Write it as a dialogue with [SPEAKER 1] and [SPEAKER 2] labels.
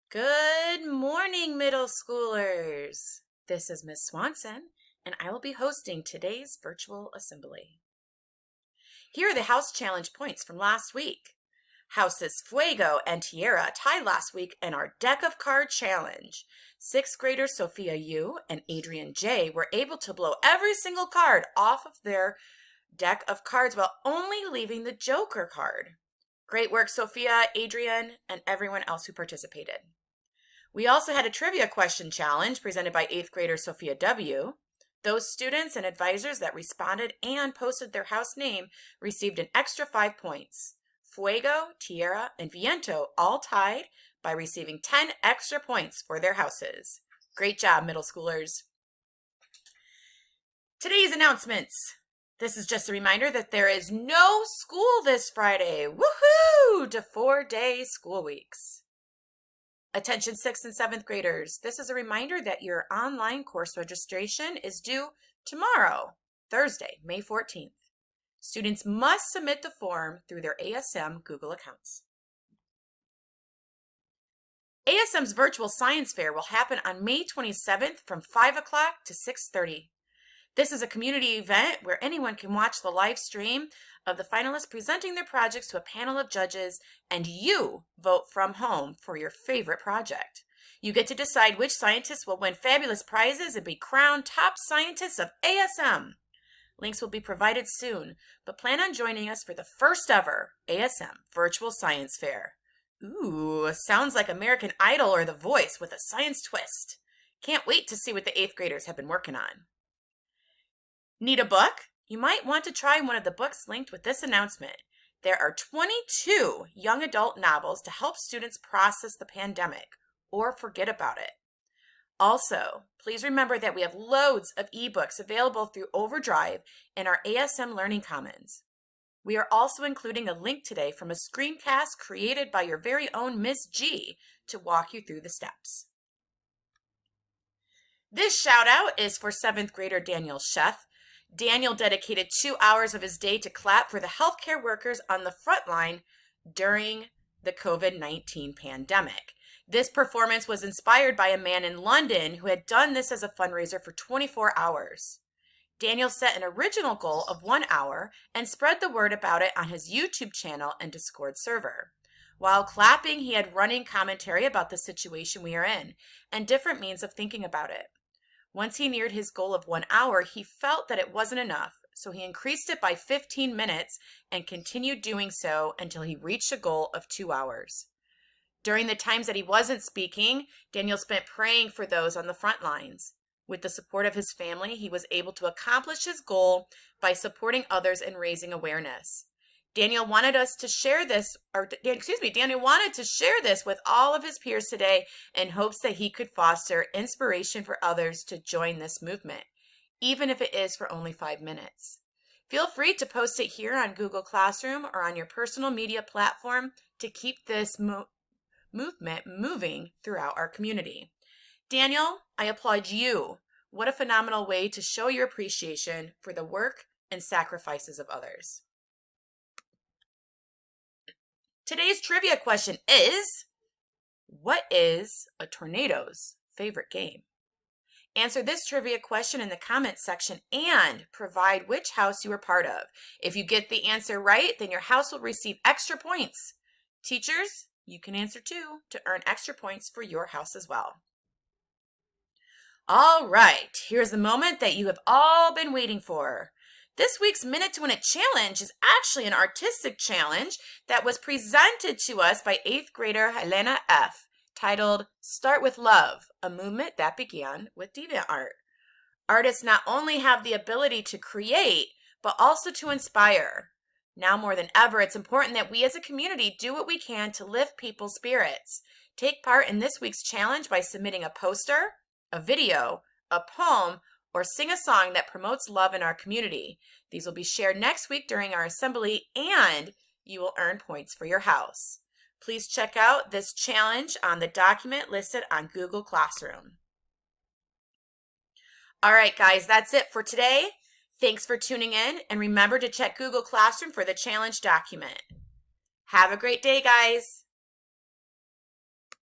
[SPEAKER 1] Good morning, middle schoolers. This is Miss Swanson, and I will be hosting today's virtual assembly. Here are the house challenge points from last week. Houses Fuego and Tierra tied last week in our deck of card challenge. Sixth graders Sophia U and Adrian J were able to blow every single card off of their deck of cards while only leaving the Joker card. Great work, Sophia, Adrian, and everyone else who participated. We also had a trivia question challenge presented by 8th grader Sophia W. Those students and advisors that responded and posted their house name received an extra 5 points. Fuego, Tierra, and Viento all tied by receiving 10 extra points for their houses. Great job, middle schoolers. Today's announcements. This is just a reminder that there is no school this Friday. Woohoo! To 4-day school weeks. Attention 6th and 7th graders, this is a reminder that your online course registration is due tomorrow, Thursday, May 14th. Students must submit the form through their ASM Google accounts. ASM's virtual science fair will happen on May 27th from 5 o'clock to 6:30. This is a community event where anyone can watch the live stream of the finalists presenting their projects to a panel of judges, and you vote from home for your favorite project. You get to decide which scientists will win fabulous prizes and be crowned top scientists of ASM. Links will be provided soon, but plan on joining us for the first ever ASM Virtual Science Fair. Ooh, sounds like American Idol or The Voice with a science twist. Can't wait to see what the 8th graders have been working on. Need a book? You might want to try one of the books linked with this announcement. There are 22 young adult novels to help students process the pandemic or forget about it. Also, please remember that we have loads of ebooks available through Overdrive and our ASM Learning Commons. We are also including a link today from a screencast created by your very own Miss G to walk you through the steps. This shout out is for 7th grader Daniel Sheth. Daniel dedicated 2 hours of his day to clap for the healthcare workers on the front line during the COVID-19 pandemic. This performance was inspired by a man in London who had done this as a fundraiser for 24 hours. Daniel set an original goal of 1 hour and spread the word about it on his YouTube channel and Discord server. While clapping, he had running commentary about the situation we are in and different means of thinking about it. Once he neared his goal of 1 hour, he felt that it wasn't enough, so he increased it by 15 minutes and continued doing so until he reached a goal of 2 hours. During the times that he wasn't speaking, Daniel spent praying for those on the front lines. With the support of his family, he was able to accomplish his goal by supporting others and raising awareness. Daniel wanted to share this with all of his peers today in hopes that he could foster inspiration for others to join this movement, even if it is for only 5 minutes. Feel free to post it here on Google Classroom or on your personal media platform to keep this movement moving throughout our community. Daniel, I applaud you. What a phenomenal way to show your appreciation for the work and sacrifices of others. Today's trivia question is, what is a tornado's favorite game? Answer this trivia question in the comments section and provide which house you are part of. If you get the answer right, then your house will receive extra points. Teachers, you can answer too to earn extra points for your house as well. All right, here's the moment that you have all been waiting for. This week's Minute to Win It challenge is actually an artistic challenge that was presented to us by 8th grader Helena F., titled Start with Love, a movement that began with DeviantArt. Artists not only have the ability to create, but also to inspire. Now more than ever, it's important that we as a community do what we can to lift people's spirits. Take part in this week's challenge by submitting a poster, a video, a poem, or sing a song that promotes love in our community. These will be shared next week during our assembly, and you will earn points for your house. Please check out this challenge on the document listed on Google Classroom. All right, guys, that's it for today. Thanks for tuning in, and remember to check Google Classroom for the challenge document. Have a great day, guys.